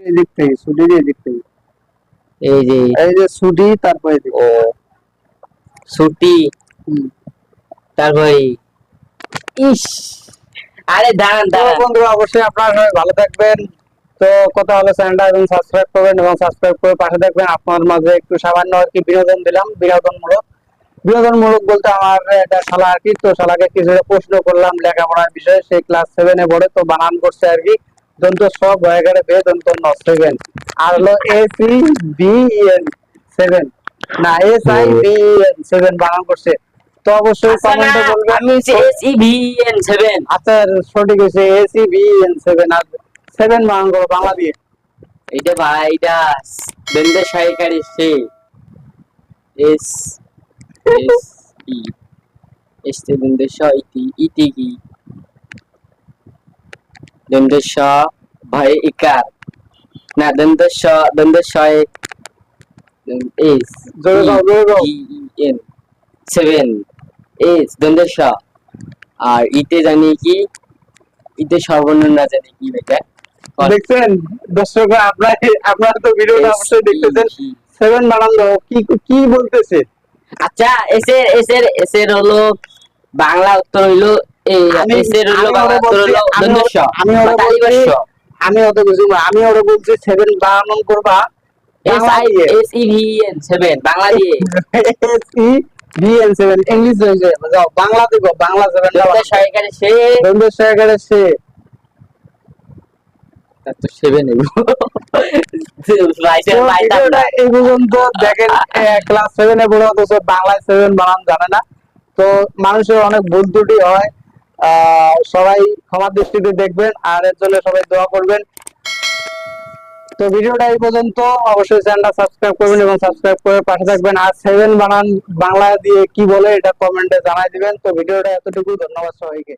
এদিক থেকে ছুটির এদিক থেকে এই যে এই যে ছুটি তারপরে এদিক। ও ছুটি হুম। তারপরে ইস আরে দাঁড়ান তো দাঁড়ান বন্ধুরা অবশ্যই আপনারা সবাই ভালো থাকবেন। তো কথা হলো চ্যানেলটা এবং সাবস্ক্রাইব করবেন এবং সাবস্ক্রাইব করে পাশে থাকবেন। আপনার মাঝে একটু সামান্য আর কি বিনোদন দিলাম, বিনোদনমূলক বলতে আমার একটা শালা আর কি, তো শালাকে কিছু প্রশ্ন করলাম লেখাপড়ার বিষয়ে। সে ক্লাস 7-এ পড়ে, তো বানান করছে আর কি দন্ত সব হয়ে গেলে বে দন্ত ন 7 আর হলো ACBEN 7 না SIBEN 7 বানান করছে। তো অবশ্যই আচ্ছা না কমেন্টে বলবেন। আমি হচ্ছে SEVN7 আচ্ছা সঠিক হয়েছে ACBEN 7 আর 7 বানান করো বাংলা দিয়ে। এটা ভাই এটা বেন্দে সহায়কারী সে এস এস ই এস তে বেন্দে ইতি ইতি কি বেন্দে ভাই ইকার না বেন্দে সহায় এস জোরে গাও, জোরে গাও। EN 7 এস বেন্দে আর ইতে জানি কি ইতে সর্বনিম্ন জানি কি বেটা দেখছেন দর্শক, আপনারা তো ভিডিওটা অবশ্যই দেখতেছেন। 7 বানান দাও, কি কি বলতেছে? আচ্ছা এসের হলো বাংলা উত্তর হইলো এই এসের হলো বাংলা উত্তর হলো দন্তস্ব বা তালিবাস্য আমি অত বুঝি না, আমি ওরা বলছি 7 বানান করবা বাংলা দিয়ে। SEVN7 বাংলা দিয়ে SEVN 7 ইংলিশ হয়েছে, যাও বাংলা দেখো, বাংলা 7 দন্ত সহায়কারী সে বন্ধু সহকারে সে তার তো 7 এলো রাইটার পাইতাম ভিডিওটা না এই পর্যন্ত দেখেন। ক্লাস 7-এ পড়ে অথচ বাংলায় 7 বানান জানে না। তো মানুষের অনেক ভুল ত্রুটি হয়, সবাই ক্ষমা দৃষ্টিতে দেখবেন আর এর জন্য সবাই দোয়া করবেন। তো ভিডিওটা এই পর্যন্ত, অবশ্যই চ্যানেলটা সাবস্ক্রাইব করবেন এবং সাবস্ক্রাইব করে পাশে থাকবেন। আর 7 বানান বাংলা দিয়ে কি বলে এটা কমেন্টে জানাই দিবেন। তো ভিডিওটা এতটুকু, ধন্যবাদ সবাইকে।